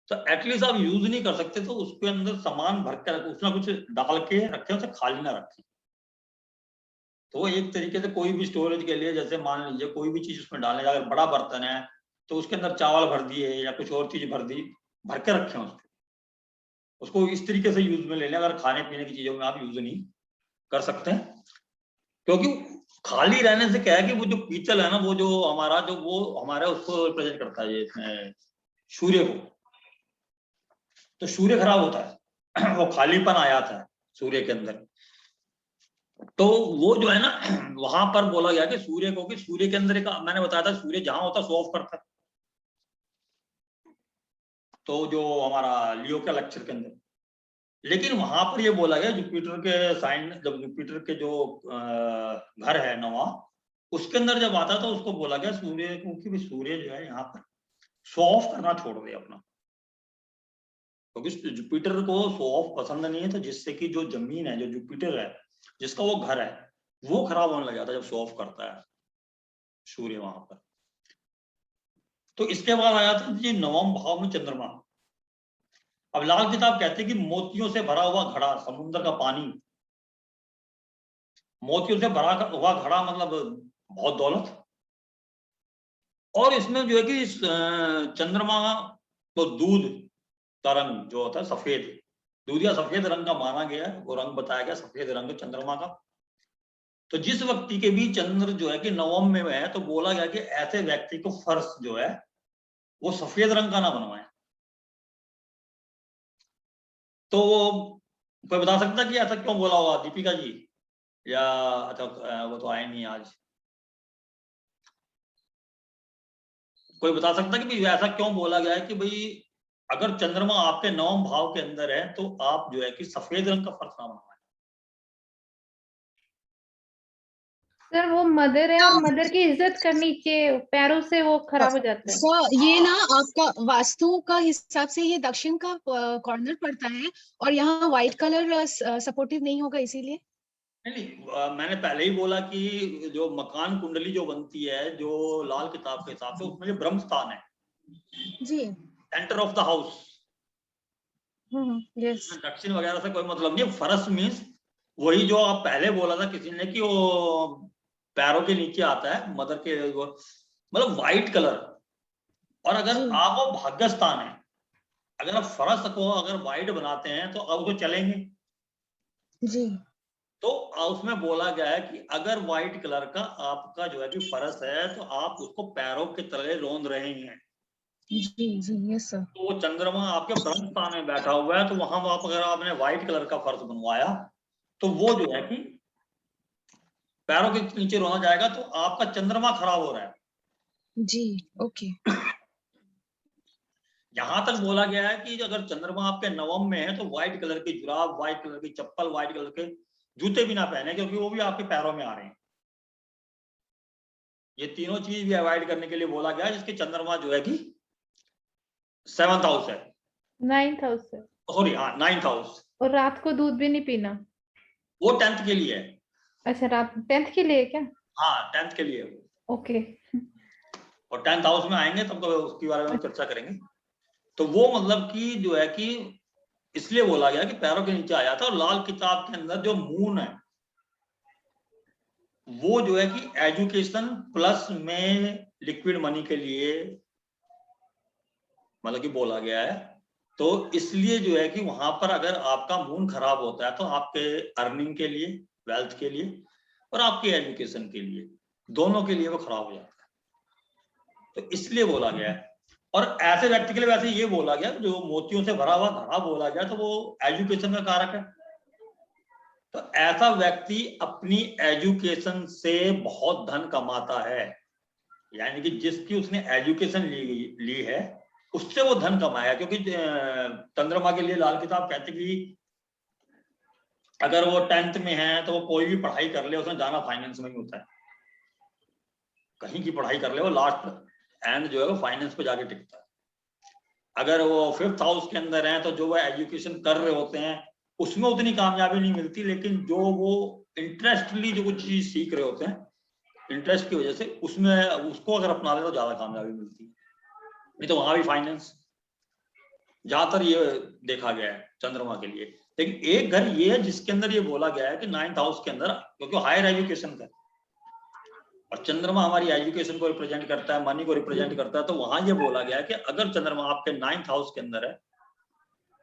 तो एटलीस्ट आप यूज नहीं कर सकते तो उसके अंदर सामान भर के कुछ ना कुछ डाल के रखें, उसे खाली ना रखें। तो एक तरीके से कोई भी स्टोरेज के लिए, जैसे मान लीजिए कोई भी चीज उसमें डालने, अगर बड़ा बर्तन है तो उसके अंदर चावल भर दिए या कुछ और चीज भर दी, भर के रखें उसको इस तरीके से यूज में ले लें। अगर खाने पीने की चीजों में आप यूज नहीं कर सकते हैं, क्योंकि खाली रहने से क्या है कि वो जो पीतल है ना, वो जो हमारा जो वो हमारा उसको रिप्रेजेंट करता है ये सूर्य को, तो सूर्य खराब होता है वो खालीपन आ जाता है सूर्य के अंदर। तो वो जो है ना वहां पर बोला गया कि सूर्य को, कि सूर्य के अंदर एक मैंने बताया था सूर्य जहां होता है शो ऑफ करता है। तो जो हमारा लियो के लेक्चर के अंदर, लेकिन वहां पर ये बोला गया जुपिटर के साइन, जब जुपिटर के जो घर है नवा, उसके अंदर जब आता तो उसको बोला गया सूर्य को कि सूर्य जो है यहाँ पर शो ऑफ करना छोड़ दे अपना, क्योंकि जुपिटर को शो ऑफ पसंद नहीं है। तो जिससे कि जो जमीन है, जो जुपिटर है, जिसका वो घर है, वो खराब होने लग जाता है जब शो ऑफ करता है सूर्य वहां पर। तो इसके बाद आया था जी नवम भाव में चंद्रमा। अब लाल किताब कहते हैं कि मोतियों से भरा हुआ घड़ा, समुद्र का पानी, मोतियों से भरा हुआ घड़ा मतलब बहुत दौलत। और इसमें जो है कि चंद्रमा तो दूध का रंग जो होता है सफेद, दूध या सफेद रंग का माना गया है, वो रंग बताया गया सफेद रंग चंद्रमा का। तो जिस व्यक्ति के भी चंद्र जो है कि नवम में है, तो बोला गया कि ऐसे व्यक्ति को फर्श जो है वो सफेद रंग का ना बनवाए। तो कोई बता सकता कि ऐसा क्यों बोला होगा, दीपिका जी? या अच्छा वो तो आए नहीं आज। कोई बता सकता कि भाई ऐसा क्यों बोला गया है कि भाई अगर चंद्रमा आपके नवम भाव के अंदर है तो आप जो है कि सफेद रंग का फर्श ना बनवाएं? सर वो मदर है और मदर की इज्जत करनी चाहिए, पैरों से वो खराब हो जाता है। सर ये ना आपका वास्तु का हिसाब से ये दक्षिण का कॉर्नर पड़ता है और यहाँ व्हाइट कलर सपोर्टिव नहीं होगा इसीलिए। नहीं, मैंने पहले ही बोला कि जो मकान कुंडली जो बनती है जो लाल किताब के हिसाब से, उसमें ब्रह्म स्थान है जी, centre of the house. Yes. दक्षिण वगैरह से कोई मतलब नहीं। फरस मीन्स वही जो आप पहले बोला था किसी ने कि वो पैरों के नीचे आता है मदर के, मतलब व्हाइट कलर। और अगर आप वो भाग्य स्थान है, अगर आप फरस को अगर व्हाइट बनाते हैं तो अब वो चलेंगे जी। तो उसमें बोला गया है कि अगर व्हाइट कलर का आपका जो है कि फरस है तो आप उसको पैरों के तले रोंद रहे हैं। जी जी यस सर। तो वो चंद्रमा आपके ब्रह्म स्थान में बैठा हुआ है, तो वहां आप अगर आपने व्हाइट कलर का फर्श बनवाया तो वो जो है कि पैरों के नीचे रोना जाएगा, तो आपका चंद्रमा खराब हो रहा है। जी ओके। यहां तक बोला गया है कि अगर चंद्रमा आपके नवम में है तो व्हाइट कलर की जुराब, व्हाइट कलर की चप्पल, व्हाइट कलर के जूते भी ना पहने, क्योंकि वो भी आपके पैरों में आ रहे हैं। ये तीनों चीज भी अवॉइड करने के लिए बोला गया है, जिसके चंद्रमा जो है कि 7th हाउस है, 9th हाउस है। सॉरी हाँ 9th हाउस। और रात को दूध भी नहीं पीना। वो 10th के लिए है। अच्छा, रात 10th के लिए क्या? हाँ 10th के लिए है। ओके। और 10th हाउस में आएंगे तब तो उसके बारे में चर्चा करेंगे। तो वो मतलब कि जो है कि इसलिए बोला गया कि पैरों के नीचे आ जाता है। और लाल किताब के अंदर जो मून है वो जो है कि एजुकेशन प्लस में लिक्विड मनी के लिए मतलब कि बोला गया है। तो इसलिए जो है कि वहां पर अगर आपका मून खराब होता है तो आपके अर्निंग के लिए, वेल्थ के लिए और आपके एजुकेशन के लिए, दोनों के लिए वो खराब हो जाता है। तो इसलिए बोला गया है। और ऐसे व्यक्ति के लिए वैसे ये बोला गया जो मोतियों से भरा हुआ घड़ा बोला गया, तो वो एजुकेशन का कारक है। तो ऐसा व्यक्ति अपनी एजुकेशन से बहुत धन कमाता है, यानी कि जिसकी उसने एजुकेशन ली है उससे वो धन कमाया। क्योंकि चंद्रमा के लिए लाल किताब कहते कि अगर वो 10th में है तो वो कोई भी पढ़ाई कर ले, उसमें जाना फाइनेंस में ही होता है। कहीं की पढ़ाई कर ले वो लास्ट एंड जो है वो फाइनेंस पे जाके टिकता है। अगर वो 5th हाउस के अंदर है तो जो वो एजुकेशन कर रहे होते हैं उसमें उतनी कामयाबी नहीं मिलती, लेकिन जो वो इंटरेस्टली जो कुछ चीज सीख रहे होते हैं इंटरेस्ट की वजह से, उसमें उसको अगर अपना ले तो ज्यादा कामयाबी मिलती है। नहीं तो वहां भी फाइनेंस। ज्यादातर ये देखा गया है चंद्रमा के लिए। लेकिन एक घर ये है जिसके अंदर ये बोला गया है कि 9th हाउस के अंदर, क्योंकि हायर एजुकेशन का और चंद्रमा हमारी एजुकेशन को रिप्रेजेंट करता है, मनी को रिप्रेजेंट करता है, तो वहां ये बोला गया है कि अगर चंद्रमा आपके 9th हाउस के अंदर है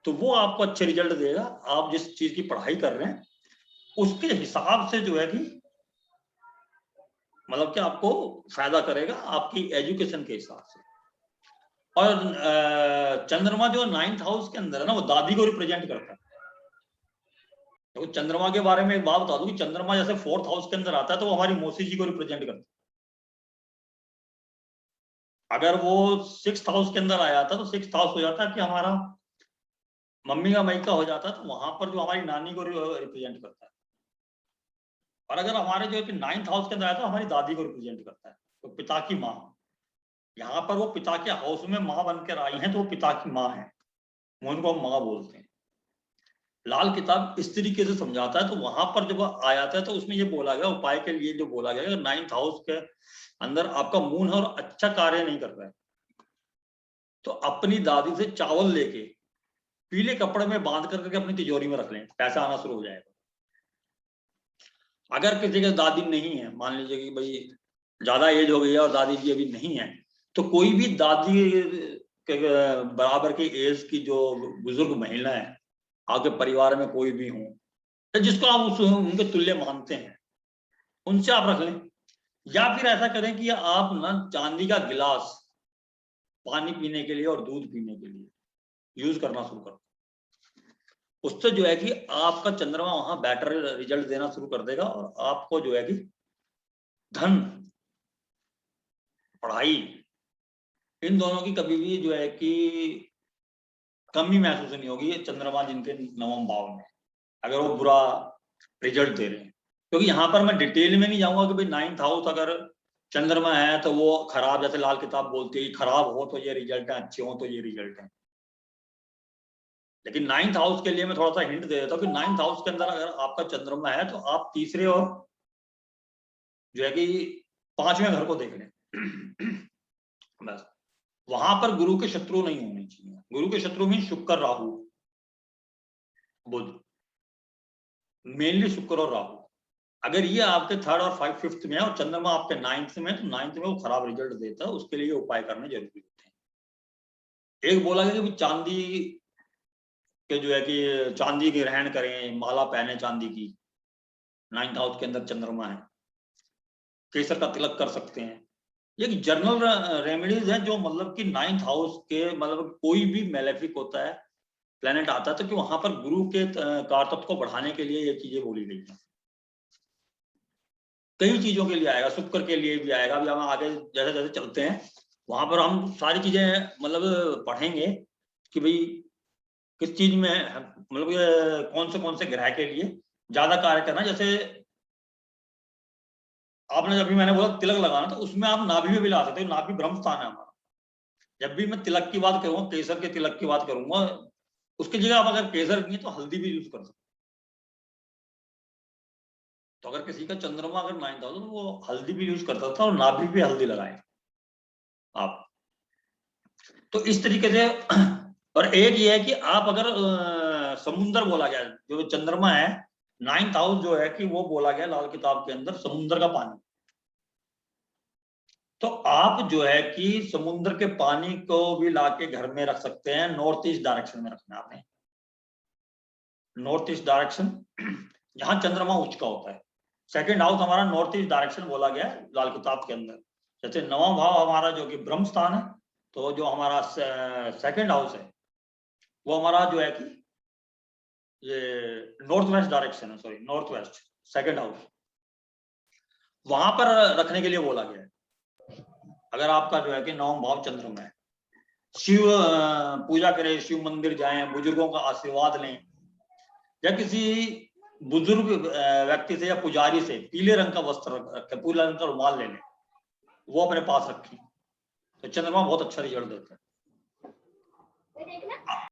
तो वो आपको अच्छे रिजल्ट देगा। आप जिस चीज की पढ़ाई कर रहे हैं उसके हिसाब से जो है कि मतलब कि आपको फायदा करेगा आपकी एजुकेशन के हिसाब से। और चंद्रमा जो 9th हाउस के अंदर है ना, वो दादी को रिप्रेजेंट करता है। तो चंद्रमा के बारे में एक बात बता दूं कि चंद्रमा जैसे 4th हाउस के अंदर आता है तो वो हमारी मौसी जी को रिप्रेजेंट करता है। अगर वो 6th हाउस के अंदर आ जाता तो 6th हाउस हो जाता कि हमारा मम्मी का मायका हो जाता, तो वहां पर जो हमारी नानी को रिप्रेजेंट करता है। और अगर हमारे जो है कि 9th हाउस के अंदर आया तो हमारी दादी को रिप्रेजेंट करता है, तो पिता की माँ। यहाँ पर वो पिता के हाउस में माँ बनकर आई हैं तो वो पिता की माँ है, वो उनको माँ बोलते हैं। लाल किताब इस तरीके से समझाता है। तो वहां पर जब आ जाता है तो उसमें ये बोला गया, उपाय के लिए जो बोला गया, 9th हाउस के अंदर आपका मून है और अच्छा कार्य नहीं कर रहा है, तो अपनी दादी से चावल लेके पीले कपड़े में बांध करके अपनी तिजोरी में रख लें, पैसा आना शुरू हो जाएगा। अगर किसी की दादी नहीं है, मान लीजिए कि भाई ज्यादा एज हो गई है और दादी जी अभी नहीं है, तो कोई भी दादी के बराबर की एज की जो बुजुर्ग महिला है आपके परिवार में कोई भी हो, जिसको आप उनके तुल्य मानते हैं, उनसे आप रख लें। या फिर ऐसा करें कि आप ना चांदी का गिलास पानी पीने के लिए और दूध पीने के लिए यूज करना शुरू कर, उससे जो है कि आपका चंद्रमा वहां बेटर रिजल्ट देना शुरू कर देगा और आपको जो है कि धन, पढ़ाई, इन दोनों की कभी भी जो है कि कमी महसूस नहीं होगी चंद्रमा जिनके 9वें भाव में, अगर वो बुरा रिजल्ट दे रहे हैं। क्योंकि यहाँ पर मैं डिटेल में नहीं जाऊंगा कि भाई 9th हाउस अगर चंद्रमा है तो वो खराब, जैसे लाल किताब बोलती है खराब हो तो ये रिजल्ट है, अच्छे हो तो ये रिजल्ट है। लेकिन 9th हाउस के लिए मैं थोड़ा सा हिंट दे देता हूँ कि 9th हाउस के अंदर अगर आपका चंद्रमा है तो आप तीसरे और जो है कि 5वें घर को देख लें बस। वहां पर गुरु के शत्रु नहीं होने चाहिए। गुरु के शत्रु में शुक्र, राहु, बुध, मेनली शुक्र और राहु। अगर ये आपके 3rd और 5th में है और चंद्रमा आपके 9th में, तो 9th में वो खराब रिजल्ट देता है, उसके लिए उपाय करने जरूरी होते हैं। एक बोला गया कि चांदी के जो है कि चांदी की ग्रहण करें, माला पहने चांदी की, 9th हाउस के अंदर चंद्रमा है, केसर का तिलक कर सकते हैं। ये जर्नल रेमेडीज है जो मतलब कि 9th हाउस के मतलब कोई भी मेलेफिक होता है, प्लेनेट आता है, तो कि वहां पर गुरु के कारतत्व को बढ़ाने के लिए ये चीजें बोली गई हैं। कई चीजों के लिए आएगा, शुक्र के लिए भी आएगा। अभी हम आगे जैसे जैसे चलते हैं वहां पर हम सारी चीजें मतलब पढ़ेंगे कि भाई किस चीज में मतलब कौन से ग्रह के लिए ज्यादा कार्य करना। जैसे आपने जब भी मैंने बोला तिलक लगाना, तो उसमें आप नाभि में भी ला सकते हो, नाभि ब्रह्म स्थान है हमारा। जब भी मैं तिलक की बात करूंगा, केसर के तिलक की बात करूंगा, उसकी जगह आप अगर केसर नहीं तो हल्दी भी यूज कर सकते। तो अगर किसी का चंद्रमा अगर 9th हाउस तो वो हल्दी भी यूज करता था और नाभि भी हल्दी लगाए आप। तो इस तरीके से और एक ये है कि आप अगर समुद्र बोला गया, जो चंद्रमा है 9th हाउस जो है कि वो बोला गया लाल किताब के अंदर समुद्र का पानी। तो आप जो है कि समुद्र के पानी को भी लाके घर में रख सकते हैं। नॉर्थ ईस्ट डायरेक्शन में रखना है आपने, नॉर्थ ईस्ट डायरेक्शन जहां चंद्रमा उच्च का होता है। 2nd हाउस हमारा नॉर्थ ईस्ट डायरेक्शन बोला गया है लाल किताब के अंदर। जैसे 9वां भाव हमारा जो कि ब्रह्म स्थान है, तो जो हमारा 2nd हाउस है वो हमारा जो है कि ये नॉर्थ वेस्ट डायरेक्शन है, sorry north west 2nd house, वहां पर रखने के लिए बोला गया है। अगर आपका जो है कि 9वां भाव चंद्रमा है, शिव पूजा करें, शिव मंदिर जाएं, बुजुर्गों का आशीर्वाद लें, या किसी बुजुर्ग व्यक्ति से या पुजारी से पीले रंग का वस्त्र रखें, पीले रंग का रुमाल ले लें, वो अपने पास रखें, तो चंद्रमा बहुत अच्छा रिजल्ट देता है।